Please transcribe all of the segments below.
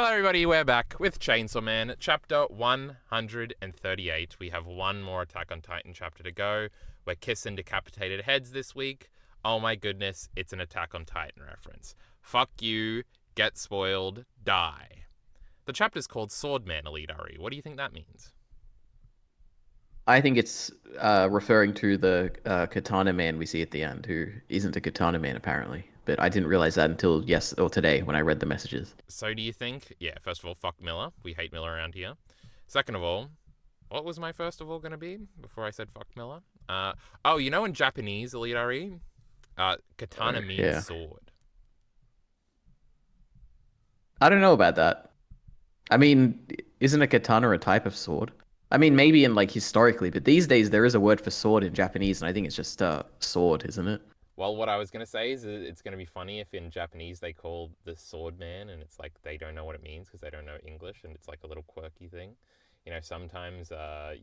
Well, everybody, we're back with Chainsaw Man, chapter 138. We have one more Attack on Titan chapter to go. We're kissing decapitated heads this week. Oh my goodness, it's an Attack on Titan reference. Fuck you, get spoiled, die. The chapter's called Swordman, EliteAri. What do you think that means? I think it's referring to the Katana Man we see at the end, who isn't a Katana Man apparently. But I didn't realize that until today when I read the messages. So do you think, first of all, fuck Miller. We hate Miller around here. Second of all, what was my first of all going to be before I said fuck Miller? You know in Japanese, EliteAri, katana means sword. I don't know about that. I mean, isn't a katana a type of sword? I mean, maybe in historically, but these days there is a word for sword in Japanese, and I think it's just sword, isn't it? Well, what I was going to say is it's going to be funny if in Japanese they call the sword man and it's like they don't know what it means because they don't know English and it's like a little quirky thing. You know, sometimes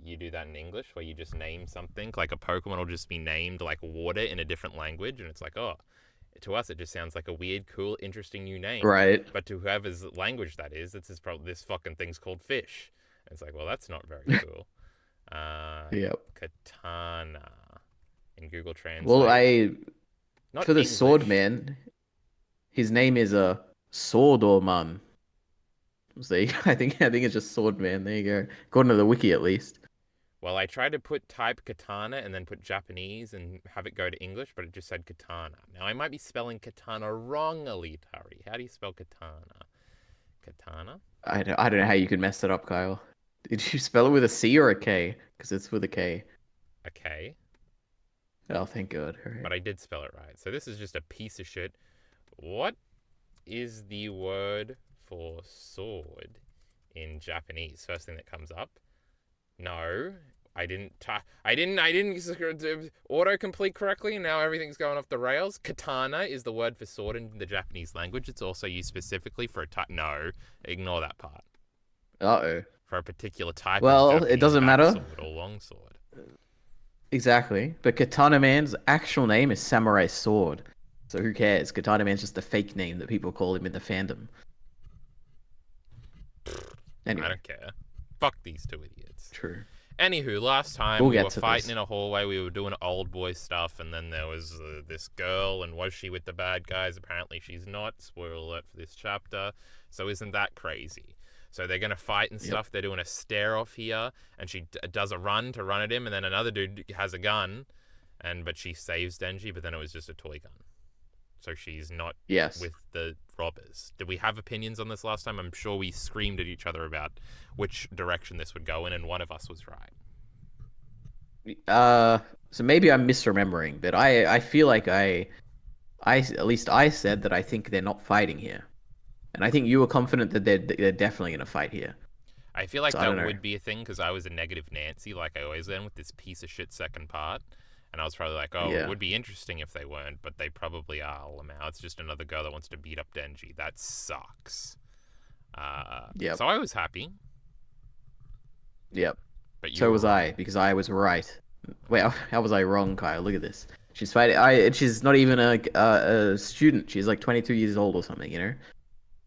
you do that in English where you just name something, like a Pokemon will just be named like water in a different language and it's like, oh, to us it just sounds like a weird, cool, interesting new name. Right. But to whoever's language that is, it's probably this fucking thing's called fish. And it's like, well, that's not very cool. Yep. Katana in Google Translate. Well, Not for the English. sword man, his name is Swordorman. See, I think it's just sword man. There you go. According to the wiki, at least. Well, I tried to type katana and then put Japanese and have it go to English, but it just said katana. Now, I might be spelling katana wrong, EliteAri. How do you spell katana? Katana? I don't know how you could mess it up, Kyle. Did you spell it with a C or a K? Because it's with a K. A K. Oh, thank God. Right. But I did spell it right. So this is just a piece of shit. What is the word for sword in Japanese? First thing that comes up. No, I didn't autocomplete correctly, and now everything's going off the rails. Katana is the word for sword in the Japanese language. It's also used specifically for a type. No, ignore that part. Uh-oh. For a particular type. Well, of it doesn't matter. Sword or longsword. Exactly. But Katana Man's actual name is Samurai Sword. So who cares? Katana Man's just a fake name that people call him in the fandom. Anyway. I don't care. Fuck these two idiots. True. Anywho, last time we were fighting in a hallway, we were doing old boy stuff, and then there was this girl, and was she with the bad guys? Apparently she's not. Spoiler alert for this chapter. So isn't that crazy? So they're going to fight and stuff. Yep. They're doing a stare off here, and she does a run to run at him, and then another dude has a gun, but she saves Denji, but then it was just a toy gun. So she's not with the robbers. Did we have opinions on this last time? I'm sure we screamed at each other about which direction this would go in, and one of us was right. So maybe I'm misremembering, but I feel like I at least I said that I think they're not fighting here. And I think you were confident that they're definitely going to fight here. I feel like that would be a thing because I was a negative Nancy, like I always am with this piece of shit second part. And I was probably like, it would be interesting if they weren't, but they probably are. Lamau. It's just another girl that wants to beat up Denji. That sucks. So I was happy. Yep. But so was I, because I was right. Wait, how was I wrong, Kyle? Look at this. She's fighting. She's not even a student. She's like 22 years old or something, you know?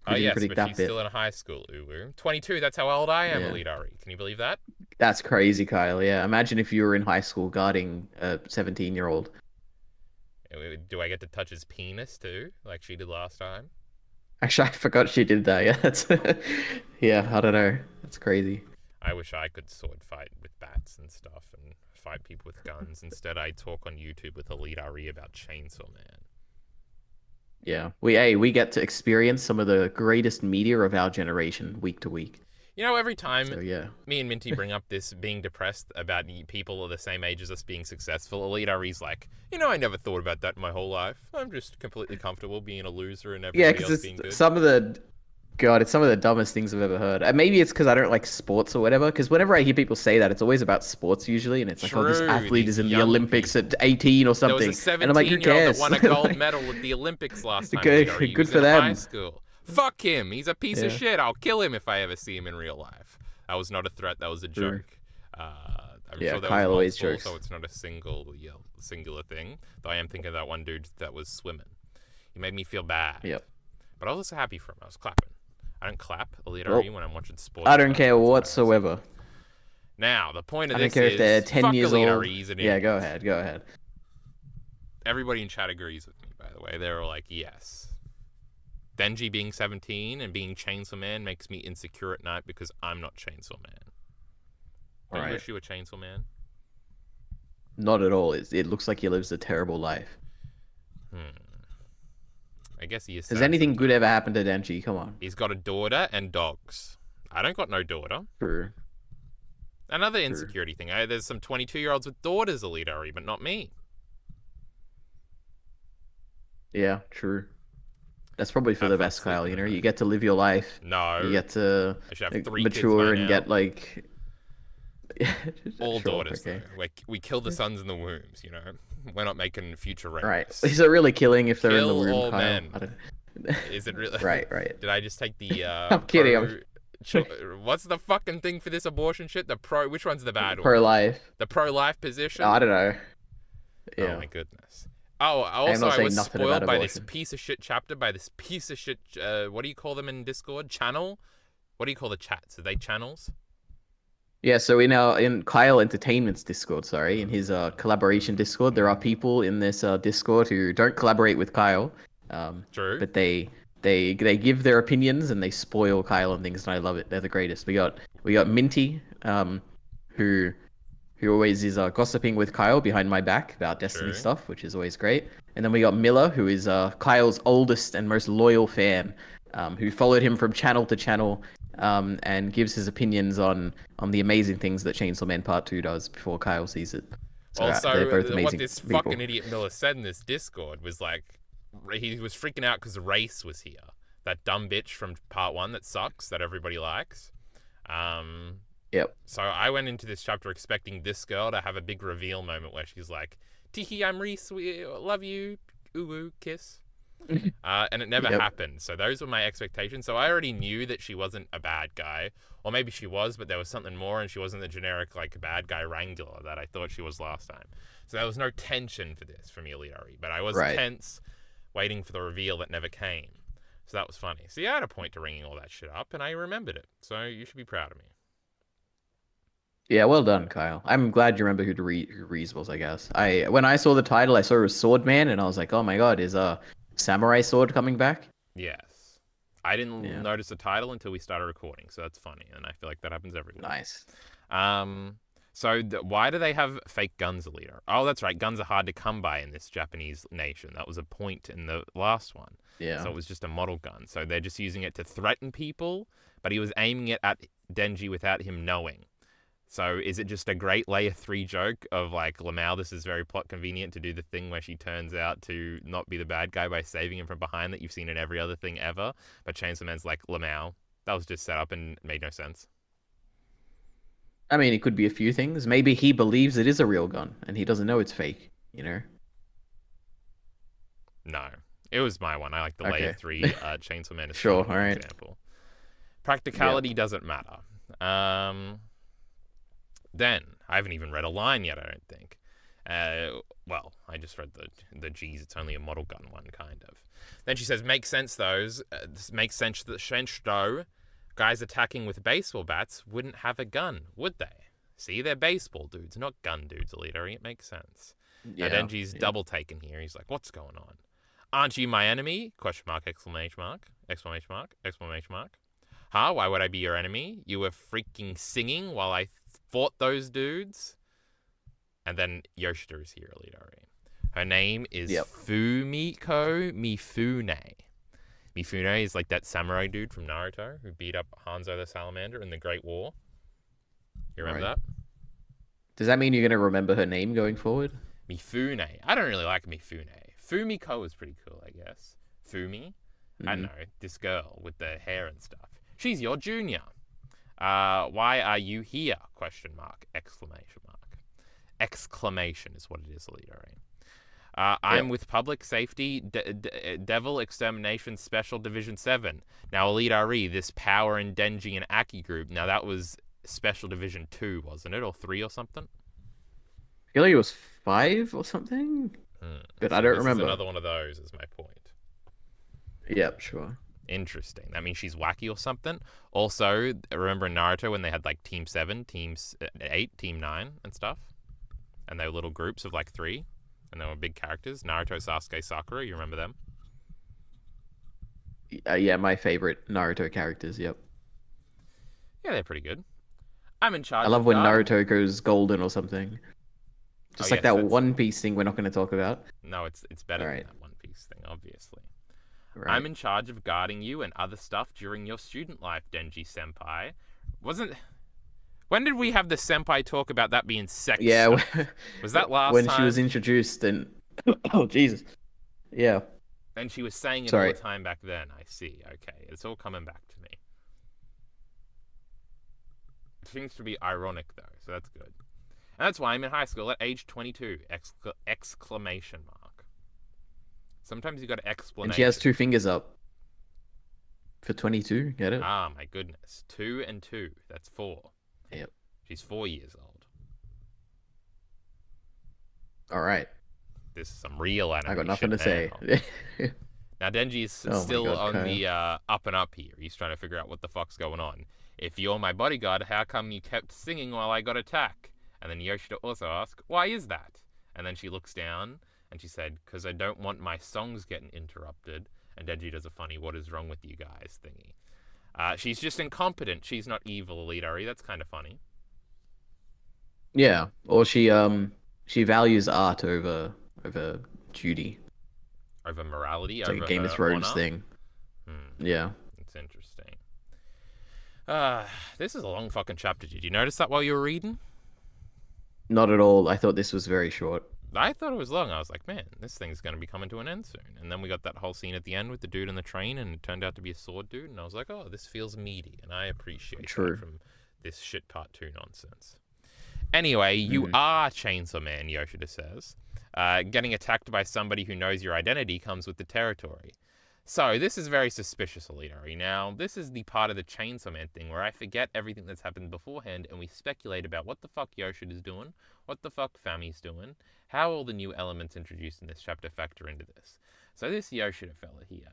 Oh, yes, but she's still in high school, Uwu. 22, that's how old I am, EliteAri. Can you believe that? That's crazy, Kyle, yeah. Imagine if you were in high school guarding a 17-year-old. Do I get to touch his penis, too, like she did last time? Actually, I forgot she did that, yeah. That's yeah, I don't know. That's crazy. I wish I could sword fight with bats and stuff and fight people with guns. Instead, I talk on YouTube with EliteAri about Chainsaw Man. Yeah, we get to experience some of the greatest media of our generation week to week. You know, every time me and Minty bring up this being depressed about people of the same age as us being successful, EliteAri's like, I never thought about that in my whole life. I'm just completely comfortable being a loser and everybody else being good. It's some of the dumbest things I've ever heard. Maybe it's because I don't like sports or whatever, because whenever I hear people say that, it's always about sports usually, and it's like, this athlete is in the Olympics at 18 or something. There was a 17-year-old that won a gold medal at the Olympics last time. Good for them. High school. Fuck him. He's a piece of shit. I'll kill him if I ever see him in real life. That was not a threat. That was a joke. I'm sure there Kyle was always multiple, jokes. so it's not a singular thing. Though I am thinking of that one dude that was swimming. He made me feel bad. Yep. But I was also happy for him. I was clapping. I don't clap Well, EliteAri when I'm watching sports. I don't Chat. care That's what I say. whatsoever. Now, the point of I don't this care if they're is 10 fuck years old. EliteAri. He's an Yeah, idiot. go ahead. Go ahead. Everybody in chat agrees with me, by the way. They're all like, yes. Denji being 17 and being Chainsaw Man makes me insecure at night because I'm not Chainsaw Man. Don't you wish you were Chainsaw Man? Not at all. It looks like he lives a terrible life. I guess he is. Has anything good ever happened to Denji? Come on. He's got a daughter and dogs. I don't got no daughter. True. Another insecurity thing. There's some 22-year-olds with daughters, EliteAri, but not me. Yeah, true. That's probably for the best, Kyle. You know, you get to live your life. No. You get to I should have 3 mature kids and get like all sure, daughters. okay. Though. We kill the sons in the wombs. You know, we're not making future rapists. Right. Is it really killing if they're in the Kill womb, all Kyle? men. I don't... Is it really? Right. Did I just take the? I'm kidding. What's the fucking thing for this abortion shit? The pro. Which one's the bad one? Pro-life. The pro-life position. I don't know. Yeah. Oh my goodness. Oh, I was spoiled by this piece of shit chapter, by this piece of shit, what do you call them in Discord? Channel? What do you call the chats? Are they channels? Yeah, so in Kyle Entertainment's Discord, in his collaboration Discord, there are people in this Discord who don't collaborate with Kyle. True. But they give their opinions and they spoil Kyle and things, and I love it. They're the greatest. We got Minty, who always is gossiping with Kyle behind my back about Destiny stuff, which is always great. And then we got Miller, who is Kyle's oldest and most loyal fan, who followed him from channel to channel, and gives his opinions on the amazing things that Chainsaw Man Part 2 does before Kyle sees it. So also, they're both amazing what this people. fucking idiot Miller said in this Discord was like, he was freaking out because Reze was here. That dumb bitch from Part 1 that sucks, that everybody likes. Yep. So I went into this chapter expecting this girl to have a big reveal moment where she's like, Tiki, I'm Reze, we love you, ooh, kiss. And it never happened. So those were my expectations. So I already knew that she wasn't a bad guy. Or maybe she was, but there was something more, and she wasn't the generic, like, bad guy wrangler that I thought she was last time. So there was no tension for this from EliteAri. But I was tense, waiting for the reveal that never came. So that was funny. See, I had a point to ringing all that shit up, and I remembered it. So you should be proud of me. Yeah, well done, Kyle. I'm glad you remember who Reze was, I guess. When I saw the title, I saw it was Swordman, and I was like, oh my god, is Samurai Sword coming back? Yes. I didn't notice the title until we started recording, so that's funny, and I feel like that happens everywhere. Nice. So why do they have fake guns, Alita? Oh, that's right. Guns are hard to come by in this Japanese nation. That was a point in the last one. Yeah. So it was just a model gun. So they're just using it to threaten people, but he was aiming it at Denji without him knowing. So is it just a great layer 3 joke of like, Lamau, this is very plot convenient to do the thing where she turns out to not be the bad guy by saving him from behind that you've seen in every other thing ever? But Chainsaw Man's like, Lamau, that was just set up and made no sense. I mean, it could be a few things. Maybe he believes it is a real gun and he doesn't know it's fake, you know? No. It was my one. I like the layer 3 Chainsaw Man is sure, all right. Example. Practicality doesn't matter. Then, I haven't even read a line yet, I don't think. Well, I just read the geez, it's only a model gun one, kind of. Then she says, makes sense makes sense that Shenshou, guys attacking with baseball bats, wouldn't have a gun, would they? See, they're baseball dudes, not gun dudes, EliteAri. It makes sense. Yeah, and Denji's double taken here. He's like, what's going on? Aren't you my enemy? Question mark, exclamation mark, exclamation mark, exclamation mark. Huh? Why would I be your enemy? You were freaking singing while I fought those dudes. And then Yoshida is here, EliteAri. Her name is Fumiko Mifune. Mifune is like that samurai dude from Naruto who beat up Hanzo the Salamander in the Great War. You remember that? Does that mean you're going to remember her name going forward? Mifune. I don't really like Mifune. Fumiko is pretty cool, I guess. Fumi? I don't know. This girl with the hair and stuff. She's your junior. Why are you here? Question mark. Exclamation mark. Exclamation is what it is, EliteAri. I'm with Public Safety Devil Extermination Special Division 7. Now, EliteAri, this Power and Denji and Aki group, now that was Special Division 2, wasn't it? Or 3 or something? I feel like it was 5 or something. But so I don't remember. Another one of those is my point. Yep, sure. Interesting. That means she's wacky or something. Also, remember in Naruto when they had like Team 7, Team 8, Team 9 and stuff? And they were little groups of like 3. And they were big characters. Naruto, Sasuke, Sakura. You remember them? Yeah, my favorite Naruto characters. Yep. Yeah, they're pretty good. I'm in charge I love of when guarding. Naruto goes golden or something. Just like that One Piece thing we're not going to talk about. No, it's better All than that One Piece thing, obviously. Right. I'm in charge of guarding you and other stuff during your student life, Denji Senpai. Wasn't... When did we have the senpai talk about that being sex stuff? Was that last when time? When she was introduced and... Oh, Jesus. Yeah. And she was saying it all the time back then. I see. Okay. It's all coming back to me. It seems to be ironic, though, so that's good. And that's why I'm in high school at age 22! Exclamation mark. Sometimes you got an explanation. And she has 2 fingers up. For 22, get it? Ah, my goodness. 2 and 2. That's 4. Yep. She's 4 years old. All right. This is some real anime. I got nothing to say. Now Denji's still on Kyle. the up and up here. He's trying to figure out what the fuck's going on. If you're my bodyguard, how come you kept singing while I got attacked? And then Yoshida also asks, why is that? And then she looks down and she said, because I don't want my songs getting interrupted. And Denji does a funny, what is wrong with you guys thingy. She's just incompetent. She's not evil, EliteAri. That's kind of funny. Yeah, or she values art over duty. Over morality, it's over like a Game of Thrones honor. thing. Yeah. It's interesting. This is a long fucking chapter. Did you notice that while you were reading? Not at all. I thought this was very short. I thought it was long. I was like, man, this thing's going to be coming to an end soon. And then we got that whole scene at the end with the dude in the train, and it turned out to be a sword dude. And I was like, oh, this feels meaty. And I appreciate that from this shit part 2 nonsense. Anyway, you are Chainsaw Man, Yoshida says. Getting attacked by somebody who knows your identity comes with the territory. So, this is very suspicious, EliteAri. Now, this is the part of the Chainsaw Man thing where I forget everything that's happened beforehand and we speculate about what the fuck Yoshida's doing, what the fuck Fami's doing, how all the new elements introduced in this chapter factor into this. So this Yoshida fella here,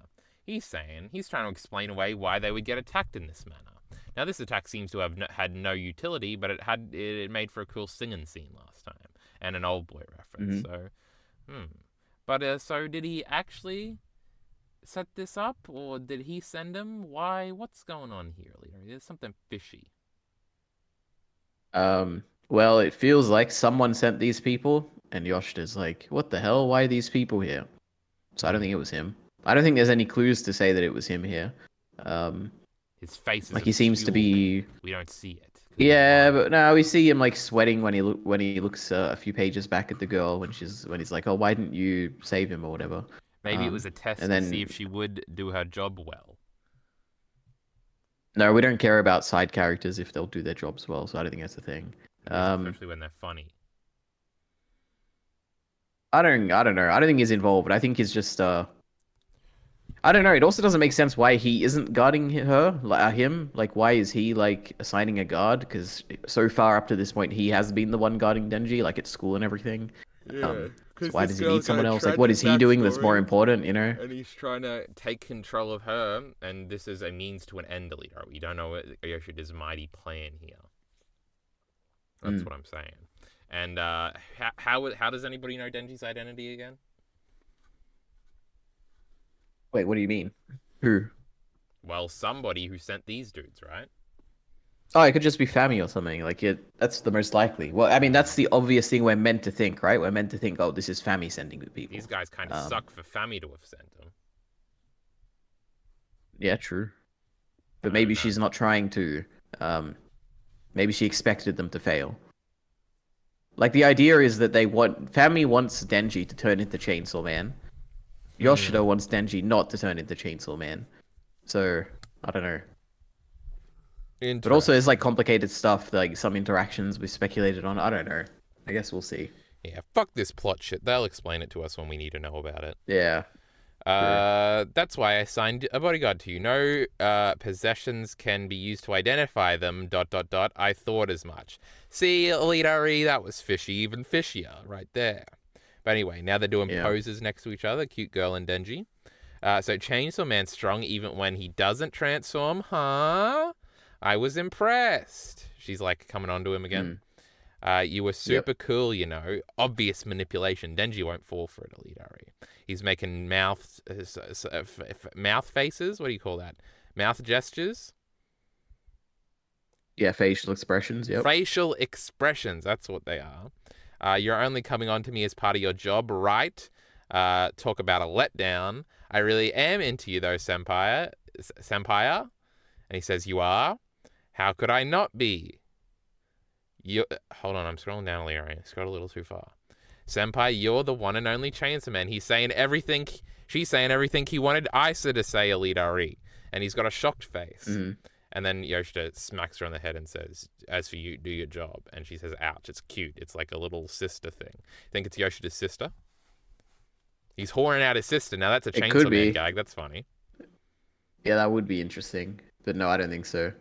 he's trying to explain away why they would get attacked in this manner. Now, this attack seems to have had no utility, but it made for a cool singing scene last time, and an old boy reference. So did he actually set this up, or did he send him? Why? What's going on here, EliteAri? There's something fishy. Well, it feels like someone sent these people, and Yoshida's like, what the hell? Why are these people here? So I don't think it was him. I don't think there's any clues to say that it was him here. His face is like he seems to be. We don't see it. Yeah, but no, we see him like sweating when he looks a few pages back at the girl when he's like, oh, why didn't you save him or whatever? Maybe it was a test to see if she would do her job well. No, we don't care about side characters if they'll do their jobs well, so I don't think that's the thing. Especially when they're funny. I don't know. I don't think he's involved. I think he's just I don't know. It also doesn't make sense why he isn't guarding him. Like, why is he like assigning a guard? Because so far up to this point, he has been the one guarding Denji, like at school and everything. Yeah. So why does he need someone else? Like, what is he doing that's more important? You know? And he's trying to take control of her, and this is a means to an end, EliteAri. We don't know what Yoshida's mighty plan here. That's what I'm saying. And how does anybody know Denji's identity again? Wait, what do you mean? Who? Well, somebody who sent these dudes, right? Oh, it could just be Fami or something. Like that's the most likely. Well, I mean, that's the obvious thing we're meant to think, right? We're meant to think, oh, this is Fami sending the people. These guys kind of suck for Fami to have sent them. Yeah, true. But maybe she's not trying to. Maybe she expected them to fail. Like, the idea is that Fami wants Denji to turn into Chainsaw Man. Yoshida wants Denji not to turn into Chainsaw Man. So, I don't know. But also, there's like complicated stuff, like some interactions we speculated on. I don't know. I guess we'll see. Yeah, fuck this plot shit. They'll explain it to us when we need to know about it. Yeah. That's why I assigned a bodyguard to you. No possessions can be used to identify them, ... I thought as much. See, EliteAri, that was fishy, even fishier right there. But anyway, now they're doing poses next to each other, cute girl and Denji. So Chainsaw Man's strong even when he doesn't transform, huh? I was impressed. She's like coming on to him again. Mm. You were Yep. super cool, you know. Obvious manipulation. Denji won't fall for it, EliteAri. He's making mouth faces. What do you call that? Mouth gestures? Yeah, facial expressions. Yep. Facial expressions. That's what they are. You're only coming on to me as part of your job, right? Talk about a letdown. I really am into you, though, Senpai. Senpai? And he says, you are? How could I not be? You hold on, I'm scrolling down, Leary. I scrolled a little too far. Senpai, you're the one and only Chainsaw Man. He's saying everything. She's saying everything he wanted Isa to say, EliteAri. And he's got a shocked face. Mm. And then Yoshida smacks her on the head and says, as for you, do your job. And she says, ouch, it's cute. It's like a little sister thing. Think it's Yoshida's sister? He's whoring out his sister. Now that's a Chainsaw Man gag. That's funny. Yeah, that would be interesting. But no, I don't think so.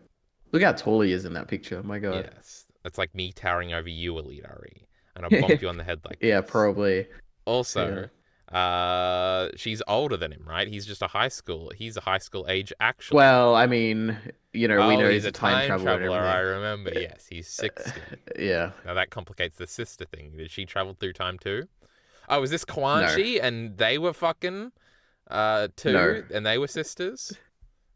Look how tall he is in that picture. My God. Yes. That's like me towering over you, EliteAri. And I'll bonk you on the head like Yeah, this. probably. Also, she's older than him, right? He's a high school age, actually. Well, I mean, we know he's a time traveler. I remember. Uh, Yes, he's 60. Yeah. Now that complicates the sister thing. Did she travel through time too? Oh, was this Quan Chi and they were fucking too, No. and they were sisters,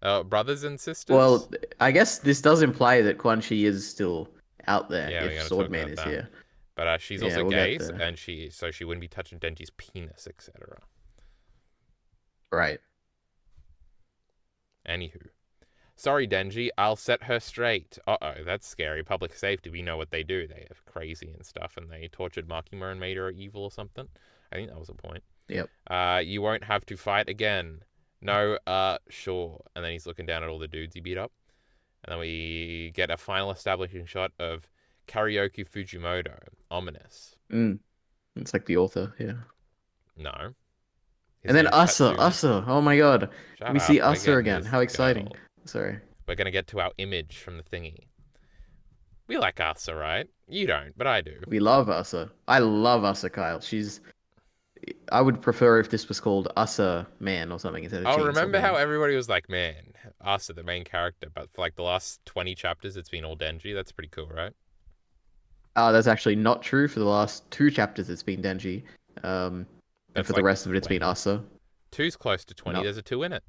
brothers and sisters? Well, I guess this does imply that Quan Chi is still out there Yeah, if Swordman is here. But she's also gay, and she wouldn't be touching Denji's penis, etc. Right. Anywho. Sorry, Denji, I'll set her straight. Uh-oh, that's scary. Public safety, we know what they do. They have crazy and stuff, and they tortured Makima and made her evil or something. I think that was the point. Yep. You won't have to fight again. No, sure. And then he's looking down at all the dudes he beat up. And then we get a final establishing shot of Karaoke Fujimoto. Ominous. It's like the author, yeah. No. And then Asa. Oh my God. We see Asa again. How exciting. Girl. Sorry. We're going to get to our image from the thingy. We like Asa, right? You don't, but I do. We love Asa. I love Asa, Kyle. I would prefer if this was called Asa Man or something instead of Chainsaw remember Man. how everybody was like, man, Asa, the main character, but for like the last 20 chapters, it's been all Denji. That's pretty cool, right? That's actually not true. For the last 2 chapters, it's been Denji. And for the rest of it, it's been Asa. 2's close to 20. No. There's a 2 in it.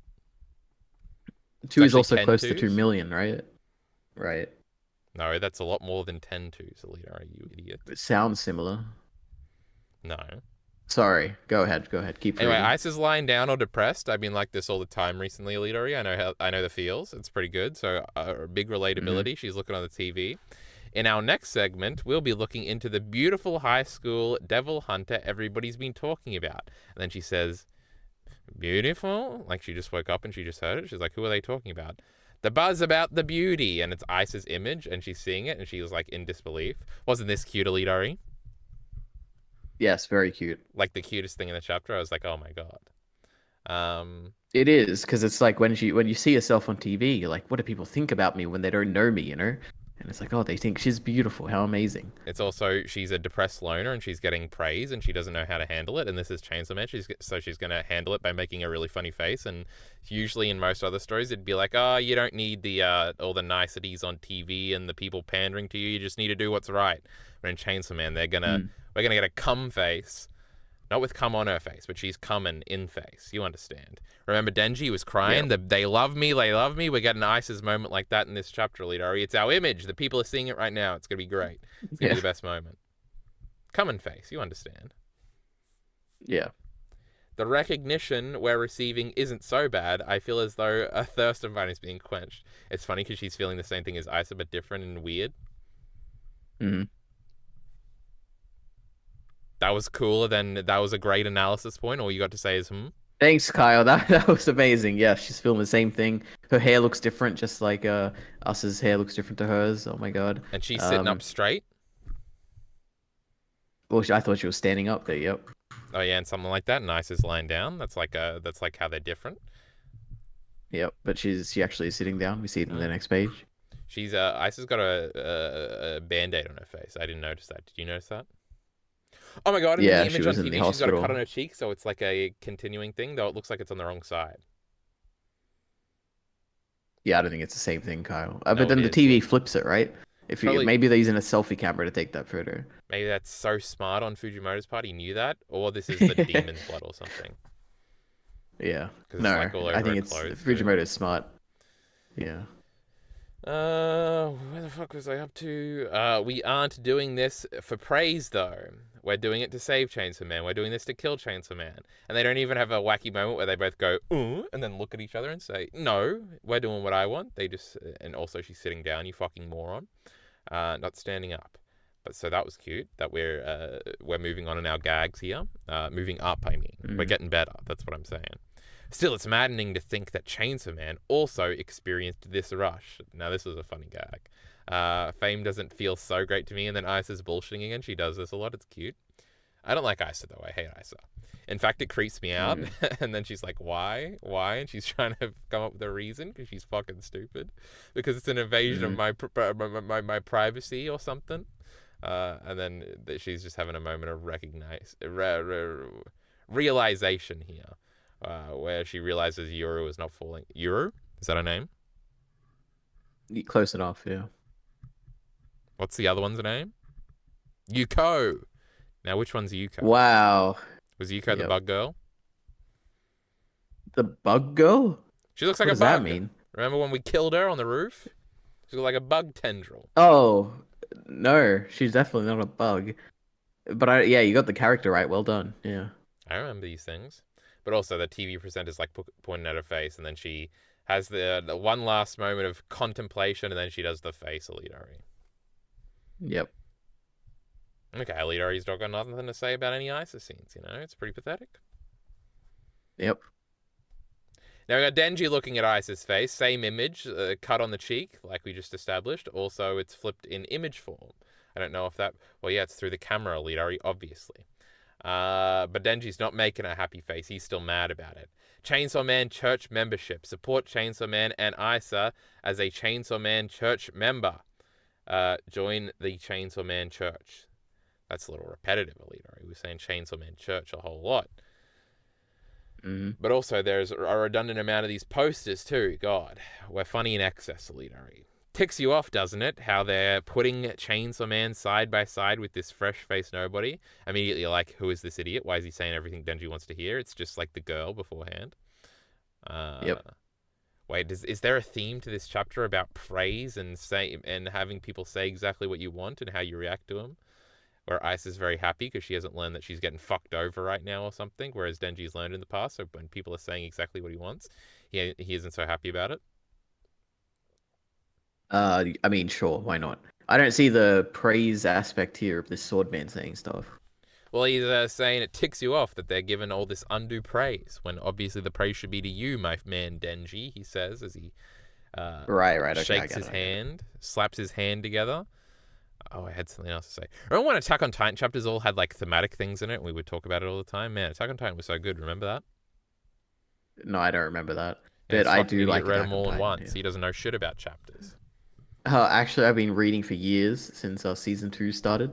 2 is also close to 2 million, right? Right. No, that's a lot more than 10 2s, EliteAri, you idiot. It sounds similar. No. Sorry. Go ahead. Keep reading. Anyway, Isa's lying down or depressed. I've been like this all the time recently, EliteAri. I know the feels. It's pretty good. So big relatability. Mm-hmm. She's looking on the TV. In our next segment, we'll be looking into the beautiful high school devil hunter everybody's been talking about. And then she says, beautiful? Like she just woke up and she just heard it. She's like, who are they talking about? The buzz about the beauty. And it's Isa's image and she's seeing it and she was like in disbelief. Wasn't this cute, EliteAri? Yes, very cute. Like the cutest thing in the chapter. I was like, oh my God. It is, because it's like when you see yourself on TV, you're like, what do people think about me when they don't know me, you know? And it's like, oh, they think she's beautiful. How amazing. It's also, she's a depressed loner and she's getting praise and she doesn't know how to handle it. And this is Chainsaw Man. She's going to handle it by making a really funny face. And usually in most other stories, it'd be like, oh, you don't need the all the niceties on TV and the people pandering to you. You just need to do what's right. But in Chainsaw Man, we're going to get a cum face. Not with cum on her face, but she's coming in face. You understand. Remember Denji was crying? Yeah. They love me. We're getting Isa's moment like that in this chapter, EliteAri. It's our image. The people are seeing it right now. It's going to be great. It's going to be the best moment. Come in face. You understand. Yeah. The recognition we're receiving isn't so bad. I feel as though a thirst of mine is being quenched. It's funny because she's feeling the same thing as Isa, but different and weird. Mm-hmm. That was cooler than that was a great analysis point. All you got to say is, Thanks, Kyle. That was amazing. Yeah, she's feeling the same thing. Her hair looks different, just like Us's hair looks different to hers. Oh my God. And she's sitting up straight? Well, I thought she was standing up there, yep. Oh yeah, and something like that. And Isa's lying down. That's like how they're different. Yep, but she actually is sitting down. We see it in the next page. Isa's got a Band-Aid on her face. I didn't notice that. Did you notice that? Oh my god, and then the Yeah, she image on was in the TV, she's got a cut on hospital. her cheek, so it's like a continuing thing, though it looks like it's on the wrong side. Yeah, I don't think it's the same thing, Kyle. But No, it then the is. TV Look. flips it, right? It's If you probably maybe they're using a selfie camera to take that photo. maybe that's so smart on Fujimoto's part, he knew that, or this is the demon's blood or something. Yeah. Because it's No, like all I over her think it's clothes too. Fujimoto's smart. Yeah. Where the fuck was I up to? We aren't doing this for praise though. We're doing it to save Chainsaw Man. We're doing this to kill Chainsaw Man. And they don't even have a wacky moment where they both go, and then look at each other and say, no, we're doing what I want. They just, and also she's sitting down, you fucking moron. Not standing up. But so that was cute that we're moving on in our gags here. Moving up, I mean. We're getting better. That's what I'm saying. Still, it's maddening to think that Chainsaw Man also experienced this rush. Now, this was a funny gag. Fame doesn't feel so great to me, and then Isa's bullshitting again. She does this a lot. It's cute. I don't like Isa, though. I hate Isa. In fact, it creeps me out. And then she's like, why? Why? And she's trying to come up with a reason because she's fucking stupid. Because it's an invasion of my privacy or something. And then she's just having a moment of realization here. Where she realizes Yuru is not falling. Yuru? Is that her name? Close enough, yeah. What's the other one's name? Yuko. Now, which one's Yuko? Wow. Was Yuko the bug girl? The bug girl? She looks like what a bug. What does that mean? Remember when we killed her on the roof? She looked like a bug tendril. Oh, no. She's definitely not a bug. But yeah, you got the character right. Well done. Yeah. I remember these things. But also the TV presenter's like pointing at her face, and then she has the one last moment of contemplation, and then she does the face EliteAri. Yep. Okay, EliteAri's not got nothing to say about any Isa scenes, you know? It's pretty pathetic. Yep. Now we got Denji looking at Isa's face, same image, cut on the cheek, like we just established. Also, it's flipped in image form. I don't know if that... Well, yeah, it's through the camera, EliteAri, obviously. But Denji's not making a happy face. He's still mad about it. Chainsaw Man Church membership. Support Chainsaw Man and Isa as a Chainsaw Man Church member. Join the Chainsaw Man Church. That's a little repetitive, EliteAri. We're saying Chainsaw Man Church a whole lot. But also, there's a redundant amount of these posters too. God, we're funny in excess, EliteAri. Ticks you off, doesn't it? How they're putting Chainsaw Man side by side with this fresh-faced nobody. Immediately you're like, who is this idiot? Why is he saying everything Denji wants to hear? It's just like the girl beforehand. Yep. Wait, is there a theme to this chapter about praise and having people say exactly what you want and how you react to them? Where Isa's very happy because she hasn't learned that she's getting fucked over right now or something, whereas Denji's learned in the past. So when people are saying exactly what he wants, he isn't so happy about it. I mean, sure, why not? I don't see the praise aspect here of this swordman saying stuff. Well, he's saying it ticks you off that they're given all this undue praise, when obviously the praise should be to you, my man Denji, he says as he right, okay, shakes his hand, slaps his hand together. Oh, I had something else to say. Remember when Attack on Titan chapters all had like thematic things in it and we would talk about it all the time? Man, Attack on Titan was so good, remember that? No, I don't remember that. Yeah, but I do like read them all in once. Yeah. He doesn't know shit about chapters. Actually, I've been reading for years since season 2 started.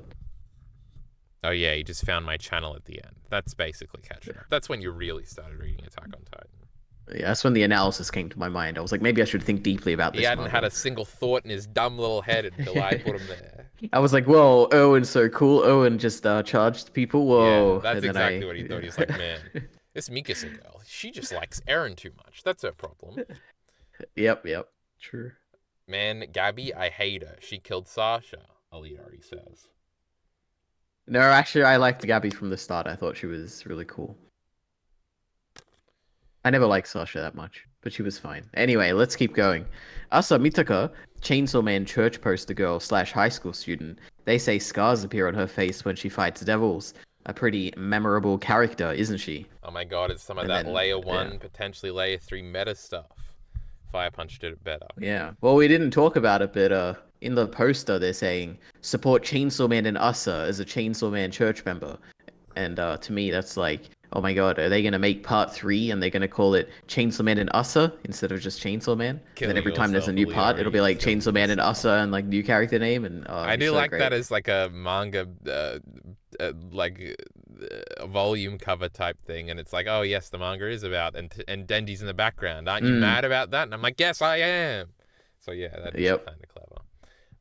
Oh yeah, you just found my channel at the end. That's basically catching up. That's when you really started reading Attack on Titan. Yeah, that's when the analysis came to my mind. I was like, maybe I should think deeply about this. He hadn't had a single thought in his dumb little head until I put him there. I was like, whoa, Owen's so cool. Owen just charged people. Whoa. Yeah, that's exactly what he thought. He's like, man, this Mikasa girl, she just likes Eren too much. That's her problem. Yep. True. Man, Gabby, I hate her. She killed Sasha, EliteAri says. No, actually, I liked Gabby from the start. I thought she was really cool. I never liked Sasha that much, but she was fine. Anyway, let's keep going. Asa Mitaka, Chainsaw Man church poster girl / high school student. They say scars appear on her face when she fights devils. A pretty memorable character, isn't she? Oh my god, it's some of that layer 1, potentially layer 3 meta stuff. Fire Punch did it better. Yeah. Well, we didn't talk about it, but in the poster they're saying support Chainsaw Man and Asa as a Chainsaw Man church member. And to me, that's like, oh my god, are they going to make part 3 and they're going to call it Chainsaw Man and Asa instead of just Chainsaw Man? And then every time there's a new part, it'll be like Chainsaw Man and Asa and like new character name. And I do like that as like a manga a volume cover type thing, and it's like, oh yes, the manga is about, and Denji's in the background. Aren't you mad about that? And I'm like, yes, I am. So yeah, that is Yep. kind of clever.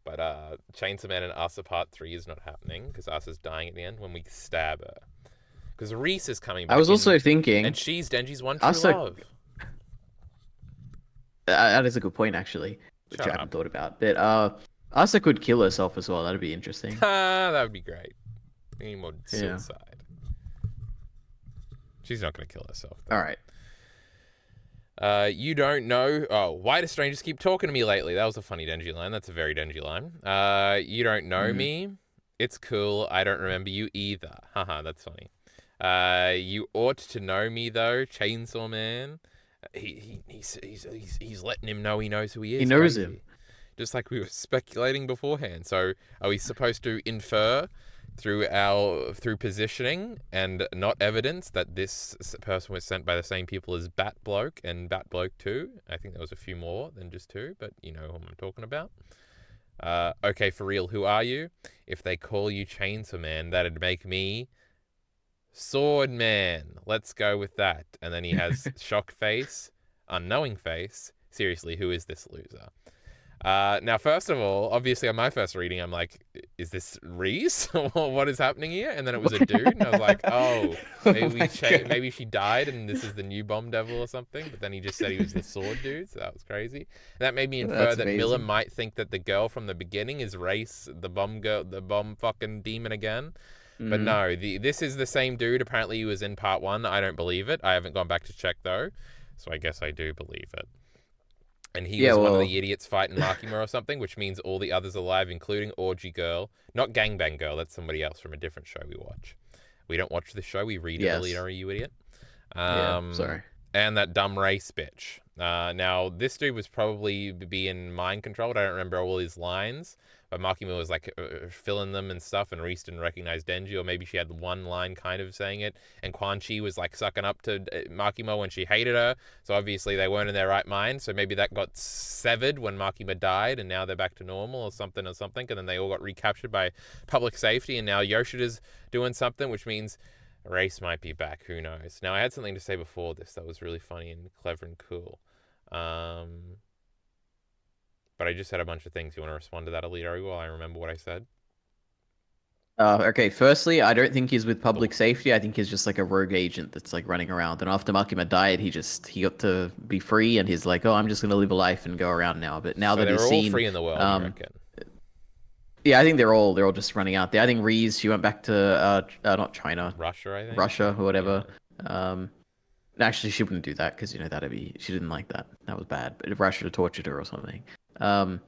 But Chainsaw Man and Asa Part 3 is not happening because Asa's dying at the end when we stab her. Because Reese is coming back. I was also and thinking, she's Denji's one true Asa. love. That is a good point, actually, which I hadn't thought about. But Asa could kill herself as well. That'd be interesting. That would be great. We need more suicide. She's not going to kill herself, though. All right. You don't know. Oh, why do strangers keep talking to me lately? That was a funny Denji line. That's a very Denji line. You don't know me. It's cool. I don't remember you either. Haha, that's funny. You ought to know me though, Chainsaw Man. He's letting him know he knows who he is. He knows him. Just like we were speculating beforehand. So are we supposed to infer through positioning and not evidence that this person was sent by the same people as Bat Bloke and Bat Bloke 2? I think there was a few more than just 2, but you know who I'm talking about. Okay, for real, who are you? If they call you Chainsaw Man, that'd make me Sword Man. Let's go with that. And then he has shock face, unknowing face. Seriously, who is this loser? Now, first of all, obviously on my first reading, I'm like, is this Reese? What is happening here? And then it was a dude, and I was like, oh, maybe she died and this is the new Bomb Devil or something. But then he just said he was the sword dude, so that was crazy. And that made me infer that Miller might think that the girl from the beginning is Race, the bomb girl, the bomb fucking demon again. But no, this is the same dude. Apparently he was in part 1. I don't believe it. I haven't gone back to check though, so I guess I do believe it. And he was one of the idiots fighting Makima or something, which means all the others alive, including Orgy Girl. Not Gangbang Girl, that's somebody else from a different show we watch. We don't watch the show, we read it, EliteAri, you idiot. Sorry. And that dumb race bitch. Now, this dude was probably being mind controlled. I don't remember all his lines. But Makima was like filling them and stuff, and Reese didn't recognize Denji, or maybe she had one line kind of saying it, and Quan Chi was like sucking up to Makima when she hated her, so obviously they weren't in their right mind, so maybe that got severed when Makima died, and now they're back to normal or something, and then they all got recaptured by public safety, and now Yoshida's doing something, which means Race might be back, who knows. Now, I had something to say before this that was really funny and clever and cool. But I just said a bunch of things. You want to respond to that, EliteAri, while I remember what I said? Okay, firstly, I don't think he's with public safety. I think he's just like a rogue agent that's like running around. And after Makima died, he got to be free, and he's like, oh, I'm just going to live a life and go around now. But now that he's seen... they're all free in the world, I reckon. Yeah, I think they're all just running out there. I think Reze, she went back to, not China. Russia, I think. Russia, or whatever. Yeah. Actually, she wouldn't do that, because, you know, she didn't like that. That was bad. But if Russia had tortured her or something. I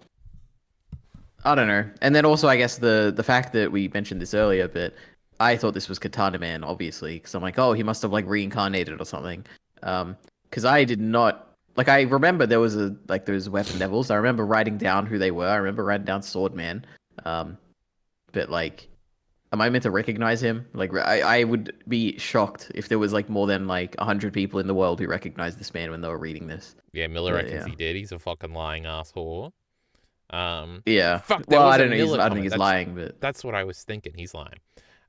don't know. And then also, I guess the fact that we mentioned this earlier, but I thought this was Katana Man, obviously, because I'm like, oh, he must have like reincarnated or something. Because I did not like. I remember there was those weapon devils. I remember writing down who they were. I remember writing down Sword Man. But like, am I meant to recognize him? Like, I would be shocked if there was like more than like 100 people in the world who recognized this man when they were reading this. Yeah, Miller reckons he did. He's a fucking lying ass whore. Yeah. Fuck, well, I don't know. I don't think he's lying, but that's what I was thinking. He's lying.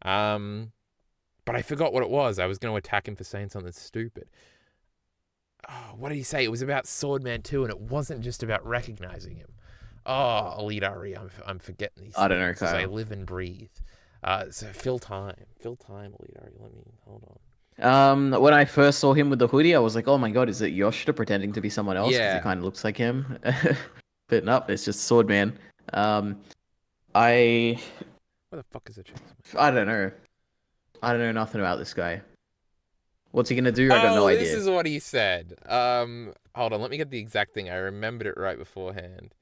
But I forgot what it was. I was going to attack him for saying something stupid. Oh, what did he say? It was about Swordman 2, and it wasn't just about recognizing him. Oh, EliteAri, I'm forgetting these. I don't know, Kyle. I live and breathe. So fill time, EliteAri. Let me hold on. When I first saw him with the hoodie, I was like, oh my god, is it Yoshida pretending to be someone else? Yeah. Because it kind of looks like him. But no, it's just Swordman. Where the fuck is it? I don't know. I don't know nothing about this guy. What's he gonna do? I got no idea. This is what he said. Hold on, let me get the exact thing. I remembered it right beforehand.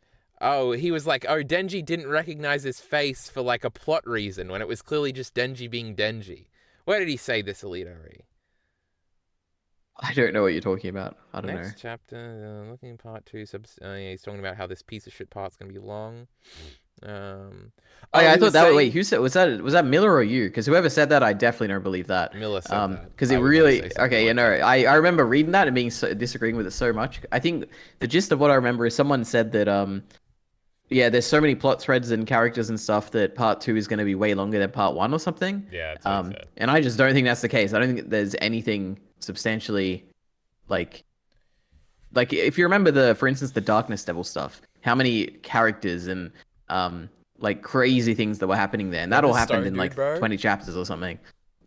Oh, he was like, oh, Denji didn't recognize his face for like a plot reason when it was clearly just Denji being Denji. Where did he say this, EliteAri? I don't know what you're talking about. I don't know. Next chapter, looking in part 2. He's talking about how this piece of shit part's gonna be long. I thought that. Saying... Wait, who said was that Miller or you? Because whoever said that, I definitely don't believe that. Miller said that. Because it really okay. You know, I remember reading that and being disagreeing with it so much. I think the gist of what I remember is someone said that yeah, there's so many plot threads and characters and stuff that part two is going to be way longer than part one or something. Yeah, that's what he said. And I just don't think that's the case. I don't think there's anything substantially like if you remember for instance, the Darkness Devil stuff, how many characters and like crazy things that were happening there, and that all happened in like 20 chapters or something.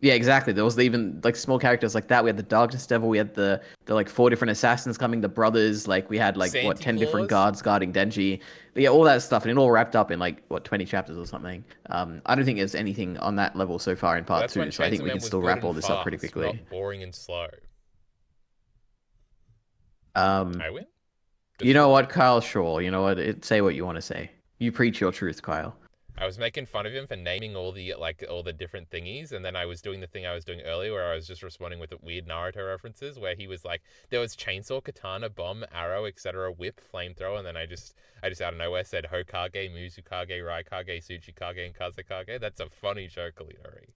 Yeah, exactly. There was even like small characters like that. We had the Darkness Devil. We had the like 4 different assassins coming, the brothers. Like we had like Santa 10 different Claus? guards guarding Denji. But yeah, all that stuff, and it all wrapped up in like 20 chapters or something. I don't think there's anything on that level so far in part two. So I think we can still wrap all this up pretty quickly. Not boring and slow. I win. You know what, Kyle? Sure. You know what? Say what you want to say. You preach your truth, Kyle. I was making fun of him for naming all the different thingies, and then I was doing the thing I was doing earlier where I was just responding with weird Naruto references where he was like, there was chainsaw, katana, bomb, arrow, etc., whip, flamethrower, and then I just out of nowhere said Hokage, Mizukage, Raikage, Tsuchikage, and Kazekage. That's a funny joke, EliteAri.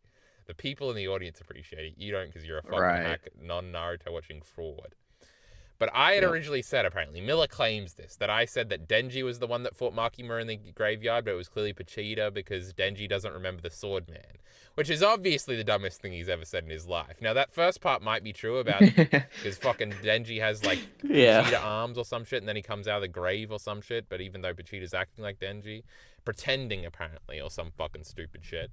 The people in the audience appreciate it. You don't because you're a fucking hack, non-Naruto watching fraud. But I had originally said, apparently, Miller claims this, that I said that Denji was the one that fought Makima in the graveyard, but it was clearly Pochita because Denji doesn't remember the sword man, which is obviously the dumbest thing he's ever said in his life. Now, that first part might be true about because fucking Denji has, like, Pochita arms or some shit, and then he comes out of the grave or some shit, but even though Pochita's acting like Denji, pretending, apparently, or some fucking stupid shit.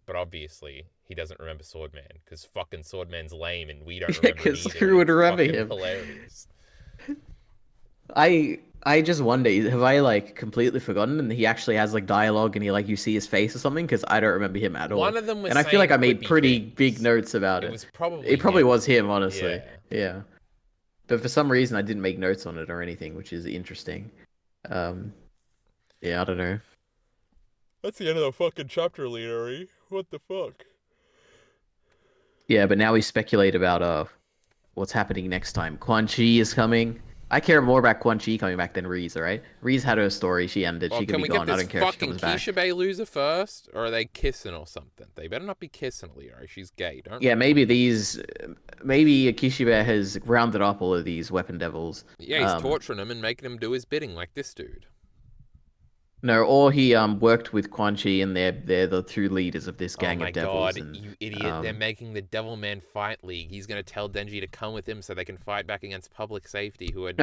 But obviously, he doesn't remember Swordman because fucking Swordman's lame and we don't remember him either. Who would remember him? Hilarious. I just wonder, have I like completely forgotten and he actually has like dialogue and you see his face or something? Because I don't remember him at all. One of them was and I feel like I made pretty things. big notes about it. It probably was him, honestly. Yeah. But for some reason I didn't make notes on it or anything, which is interesting. Yeah, I don't know. That's the end of the fucking chapter, EliteAri. What the fuck? Yeah, but now we speculate about what's happening next time. Quan Chi is coming. I care more about Quan Chi coming back than Reze, alright? Reze had her story, she ended, she can be gone, I don't care if she comes back. Can we get this fucking Kishibe loser first? Or are they kissing or something? They better not be kissing, EliteAri. She's gay, don't Yeah, maybe Kishibe has rounded up all of these weapon devils. Yeah, he's torturing them and making them do his bidding like this dude. No, or he worked with Quan Chi and they're the 2 leaders of this gang of devils. Oh my god, you idiot. They're making the Devilman Fight League. He's going to tell Denji to come with him so they can fight back against public safety who are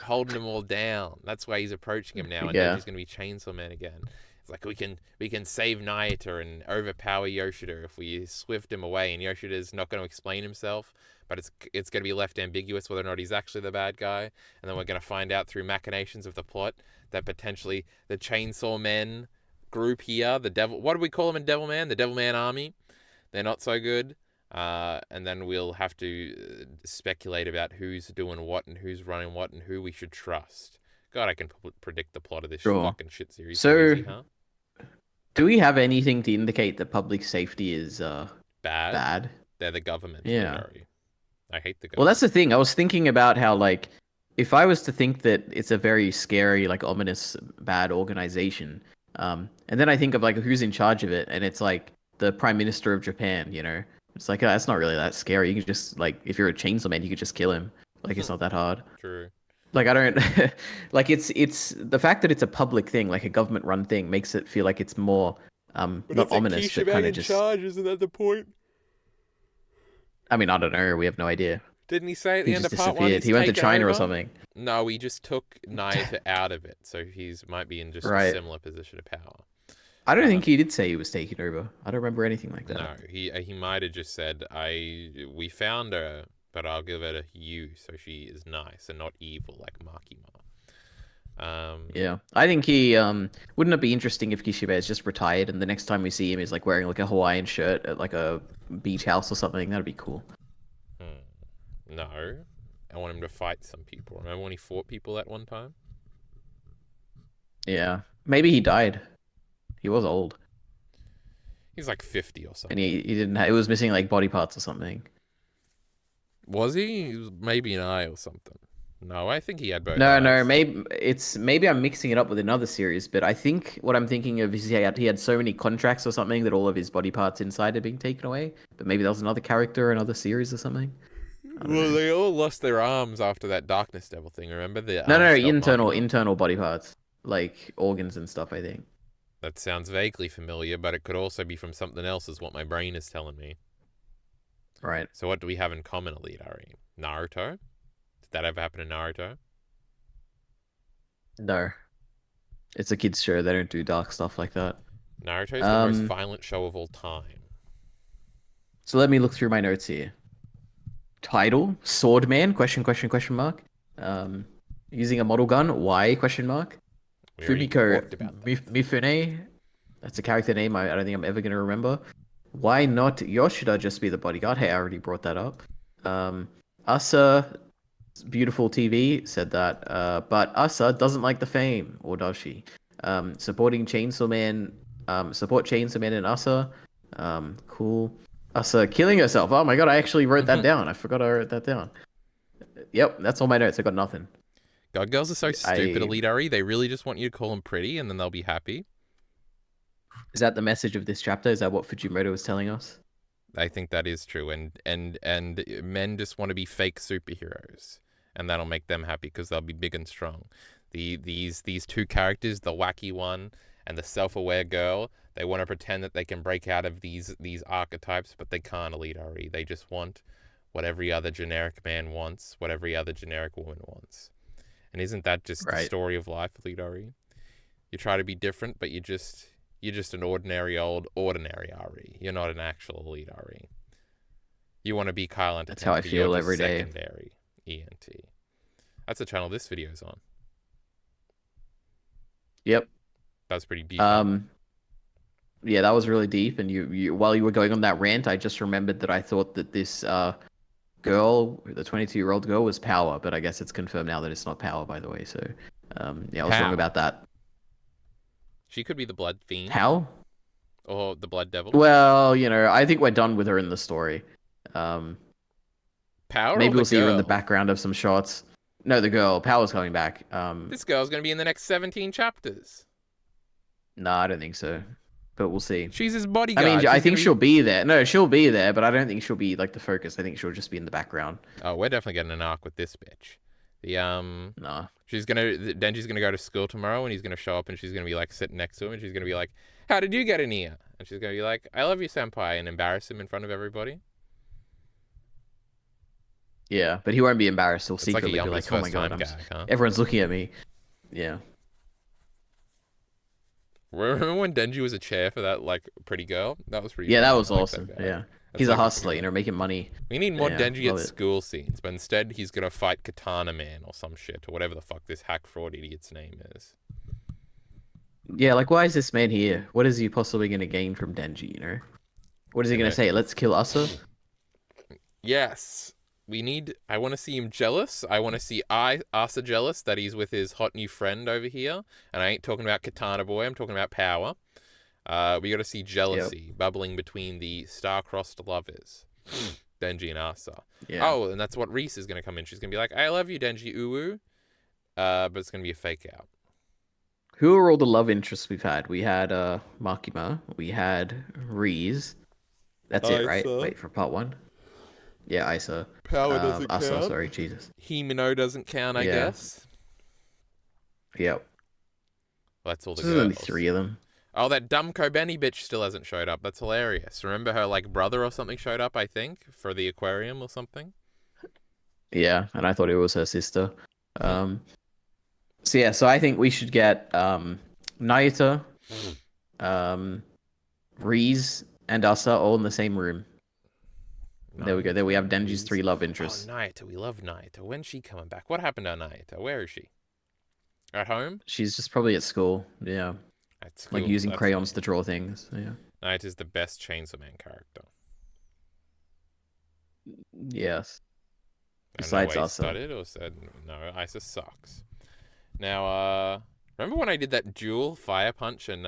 holding them all down. That's why he's approaching him now and Denji's going to be Chainsaw Man again. It's like we can save Naito and overpower Yoshida if we swift him away, and Yoshida's not going to explain himself, but it's going to be left ambiguous whether or not he's actually the bad guy, and then we're going to find out through machinations of the plot that potentially the Chainsaw Men group here, the devil, what do we call them in Devilman? The Devilman Army. They're not so good. And then we'll have to speculate about who's doing what and who's running what and who we should trust. God, I can predict the plot of this fucking shit series. So, easy, huh? Do we have anything to indicate that public safety is bad? They're the government. Yeah. I hate the government. Well, that's the thing. I was thinking about how, like, if I was to think that it's a very scary, like, ominous, bad organization, and then I think of, like, who's in charge of it, and it's, like, the Prime Minister of Japan, you know? It's like, that's not really that scary. You can just, like, if you're a Chainsaw Man, you could just kill him. Like, it's not that hard. True. Like, I don't... like, it's... The fact that it's a public thing, like a government-run thing, makes it feel like it's more, not ominous, but kind of just... charge, isn't that the point? I mean, I don't know. We have no idea. Didn't he say at the end of part one? He went to China or something. No, he just took Naito out of it, so might be in just a similar position of power. I don't think he did say he was taking over. I don't remember anything like that. No, he might have just said, "We found her, but I'll give her to you, so she is nice and not evil like Makima." Yeah, I think he wouldn't it be interesting if Kishibe is just retired and the next time we see him is like wearing like a Hawaiian shirt at like a beach house or something? That'd be cool. No, I want him to fight some people. Remember when he fought people at one time? Yeah, maybe he died. He was old. He's like 50 or something. And he didn't. It was missing like body parts or something. Was he? He was maybe an eye or something. No, I think he had both. No. Maybe I'm mixing it up with another series, but I think what I'm thinking of is he had so many contracts or something that all of his body parts inside are being taken away. But maybe that was another character, another series or something. I don't Well, know. they all lost their arms after that Darkness Devil thing. Remember the No, arms no, stopped internal body parts, like organs and stuff. I think. That sounds vaguely familiar, but it could also be from something else, is what my brain is telling me. Right. So what do we have in common, EliteAri? Naruto? Did that ever happen in Naruto? No, it's a kids show. They don't do dark stuff like that. Naruto's the most violent show of all time. So let me look through my notes here. Title: Swordman? Question mark. Using a model gun? Why? Question mark. We already Fumiko talked about that. Mifune. That's a character name I don't think I'm ever gonna remember. Why not Yoshida just be the bodyguard? Hey, I already brought that up. Asa, beautiful TV, said that. But Asa doesn't like the fame, or does she? Supporting Chainsaw Man. Support Chainsaw Man and Asa. Cool. Asa killing herself. Oh my god, I actually wrote that down. I forgot I wrote that down. Yep, that's all my notes. I got nothing. God girls are so stupid, EliteAri. They really just want you to call them pretty, and then they'll be happy. Is that the message of this chapter? Is that what Fujimoto was telling us? I think that is true, and men just want to be fake superheroes, and that'll make them happy because they'll be big and strong. These two characters, the wacky one and the self-aware girl, they want to pretend that they can break out of these archetypes, but they can't, EliteAri. They just want what every other generic man wants, what every other generic woman wants. And isn't that just the story of life, EliteAri? You try to be different, but you're just an ordinary old OrdinaryAri. You're not an actual EliteAri. You want to be Kyle Entertainment. That's how I feel every day. Secondary ENT. That's the channel this video's on. Yep. That's pretty deep. Yeah, that was really deep. And you while you were going on that rant, I just remembered that I thought that this girl, the 22-year-old girl, was Power, but I guess it's confirmed now that it's not Power, by the way. So yeah, I was wrong about that. She could be the Blood Fiend. How? Or the Blood Devil. Well, I think we're done with her in the story. Power. Maybe we'll see her in the background of some shots. No, the girl. Power's coming back. This girl's gonna be in the next 17 chapters. No, I don't think so. But we'll see. She's his bodyguard. I mean, I think she'll be there. No, she'll be there, but I don't think she'll be like the focus. I think she'll just be in the background. Oh, we're definitely getting an arc with this bitch. No. Denji's gonna go to school tomorrow, and he's gonna show up, and she's gonna be like sitting next to him, and she's gonna be like, "How did you get in here?" And she's gonna be like, "I love you, senpai," and embarrass him in front of everybody. Yeah, but he won't be embarrassed. He'll secretly be like, "Oh my god, everyone's looking at me." Yeah. Remember when Denji was a chair for that like pretty girl? That was pretty. Yeah, that was awesome. Yeah, he's a hustler, making money. We need more Denji at school scenes, but instead he's gonna fight Katana Man or some shit or whatever the fuck this hack fraud idiot's name is. Yeah, like why is this man here? What is he possibly gonna gain from Denji? What is he gonna say? Let's kill Asa. Yes. I want to see him jealous. I want to see Asa jealous that he's with his hot new friend over here. And I ain't talking about Katana Boy. I'm talking about Power. We got to see jealousy bubbling between the star-crossed lovers, Denji and Asa. Yeah. Oh, and that's what Reze is going to come in. She's going to be like, I love you, Denji, uwu. But it's going to be a fake out. Who are all the love interests we've had? We had Makima. We had Reze. That's it, right? Wait, for part 1? Yeah, Isa. Power doesn't count. Sorry, Jesus. Himeno doesn't count, I guess. Yep. Well, that's all the girls. There's only 3 of them. Oh, that dumb Kobeni bitch still hasn't showed up. That's hilarious. Remember her like brother or something showed up, I think, for the aquarium or something? Yeah, and I thought it was her sister. So I think we should get Naita, Reze, and Asa all in the same room. There we go. There we have Denji's 3 love interests. Oh, Naita. We love Naita. When's she coming back? What happened to Naita? Where is she? At home? She's just probably at school. Yeah. At school. Like using crayons to draw things. Yeah. Naita's the best Chainsaw Man character. Yes. Besides Asa. Studied or said no, Isa sucks. Now, remember when I did that dual Fire Punch and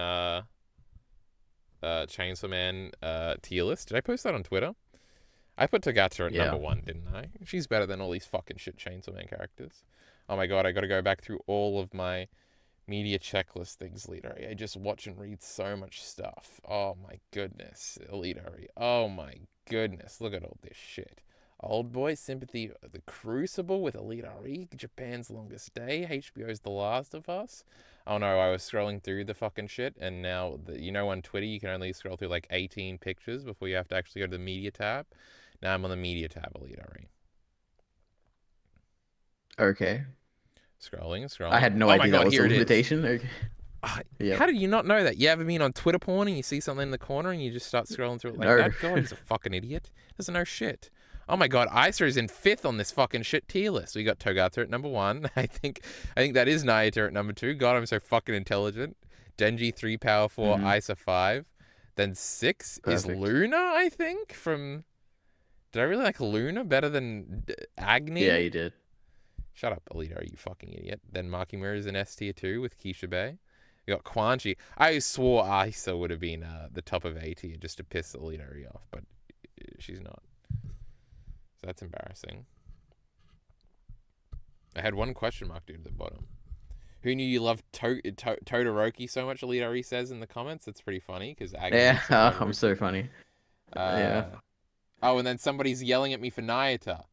Chainsaw Man tier list? Did I post that on Twitter? I put Togatsu at number 1, didn't I? She's better than all these fucking shit Chainsaw Man characters. Oh my god, I gotta go back through all of my media checklist things, EliteAri. I just watch and read so much stuff. Oh my goodness, EliteAri. Oh my goodness, look at all this shit. Old Boy, Sympathy, The Crucible with EliteAri, Japan's Longest Day, HBO's The Last of Us. Oh no, I was scrolling through the fucking shit, and now, on Twitter you can only scroll through like 18 pictures before you have to actually go to the media tab. Now I'm on the media tab, EliteAri. Okay. Scrolling. I had no idea that was a limitation. Okay. How did you not know that? You ever been on Twitter porn and you see something in the corner and you just start scrolling through it like that? God, he's a fucking idiot. Doesn't know shit. Oh my god, Isa is in 5th on this fucking shit tier list. We got Togato at number 1. I think that is Nayata at number 2. God, I'm so fucking intelligent. Denji 3, Power 4, Isa 5. Then 6 is Luna, I think, from... Did I really like Luna better than Agni? Yeah, you did. Shut up, EliteAri, you fucking idiot. Then Marky Mirror's in S tier 2 with Keisha Bay. You got Quan Chi. I swore Isa would have been the top of A tier just to piss EliteAri off, but she's not. So that's embarrassing. I had one question mark dude at the bottom. Who knew you loved Todoroki so much? EliteAri says in the comments. That's pretty funny because I'm so funny. Yeah. Oh, and then somebody's yelling at me for Nayata.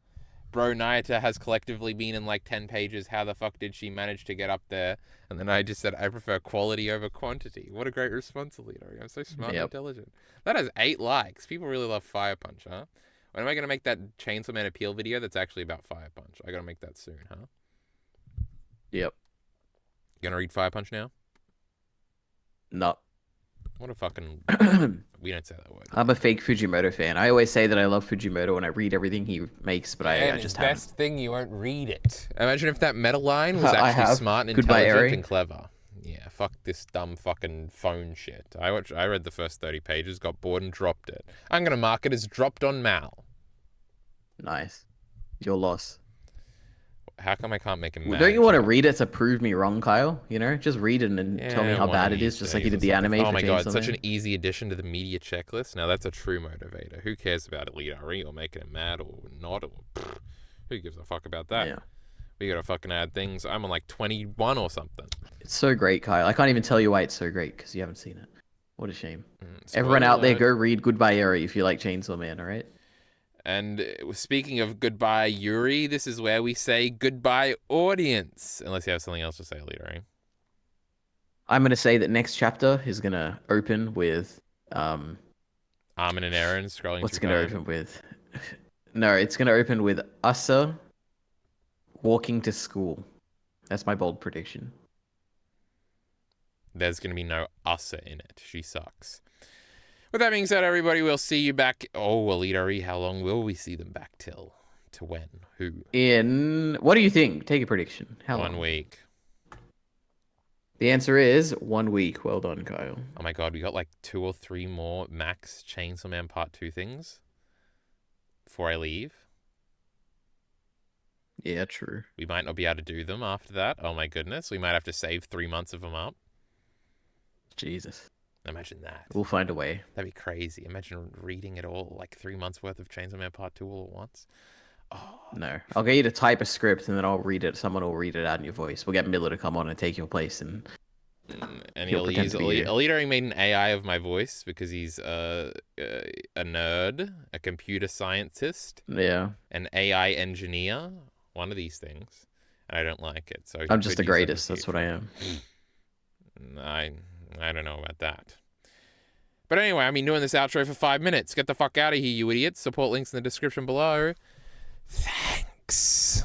Bro, Nayata has collectively been in like 10 pages. How the fuck did she manage to get up there? And then I just said, I prefer quality over quantity. What a great response, EliteAri. I'm so smart and intelligent. That has 8 likes. People really love Fire Punch, huh? When am I going to make that Chainsaw Man appeal video that's actually about Fire Punch? I got to make that soon, huh? Yep. You going to read Fire Punch now? No. What a fucking... We don't say that word. I'm a fake Fujimoto fan. I always say that I love Fujimoto and I read everything he makes, but I just haven't. Best thing, you won't read it. Imagine if that metal line was actually smart and intelligent and clever. Yeah, fuck this dumb fucking phone shit. I read the first 30 pages, got bored and dropped it. I'm going to mark it as dropped on Mal. Nice. Your loss. How come I can't make a Don't you want to read it to prove me wrong, Kyle? You know, just read it and tell me how bad it is, just like you did the anime. Oh my god, it's such an easy addition to the media checklist. Now that's a true motivator. Who cares about EliteAri or making him mad or not? Or who gives a fuck about that? Yeah. We gotta fucking add things. I'm on like 21 or something. It's so great, Kyle. I can't even tell you why it's so great because you haven't seen it. What a shame. Everyone out there, go read Goodbye Eri if you like Chainsaw Man, all right? And speaking of goodbye, Yuri, this is where we say goodbye, audience. Unless you have something else to say, EliteAri. I'm going to say that next chapter is going to open with... Armin and Eren scrolling What's it going to open with? No, it's going to open with Asa walking to school. That's my bold prediction. There's going to be no Asa in it. She sucks. With that being said, everybody, we'll see you back. Oh, EliteAri, how long will we see them back till? To when? Who? What do you think? Take a prediction. How long? 1 week. The answer is 1 week. Well done, Kyle. Oh my god, we got like 2 or 3 more max Chainsaw Man Part 2 things before I leave. Yeah, true. We might not be able to do them after that. Oh my goodness. We might have to save 3 months of them up. Jesus. Imagine that. We'll find a way. That'd be crazy. Imagine reading it all, like 3 months worth of Chainsaw Man Part 2 all at once. Oh. No. I'll get you to type a script and then I'll read it. Someone will read it out in your voice. We'll get Miller to come on and take your place and he'll use EliteAri made an AI of my voice because he's a nerd, a computer scientist, an AI engineer, one of these things, and I don't like it. So I'm just the greatest. That's what I am. I don't know about that. But anyway, I've been doing this outro for 5 minutes. Get the fuck out of here, you idiots. Support links in the description below. Thanks.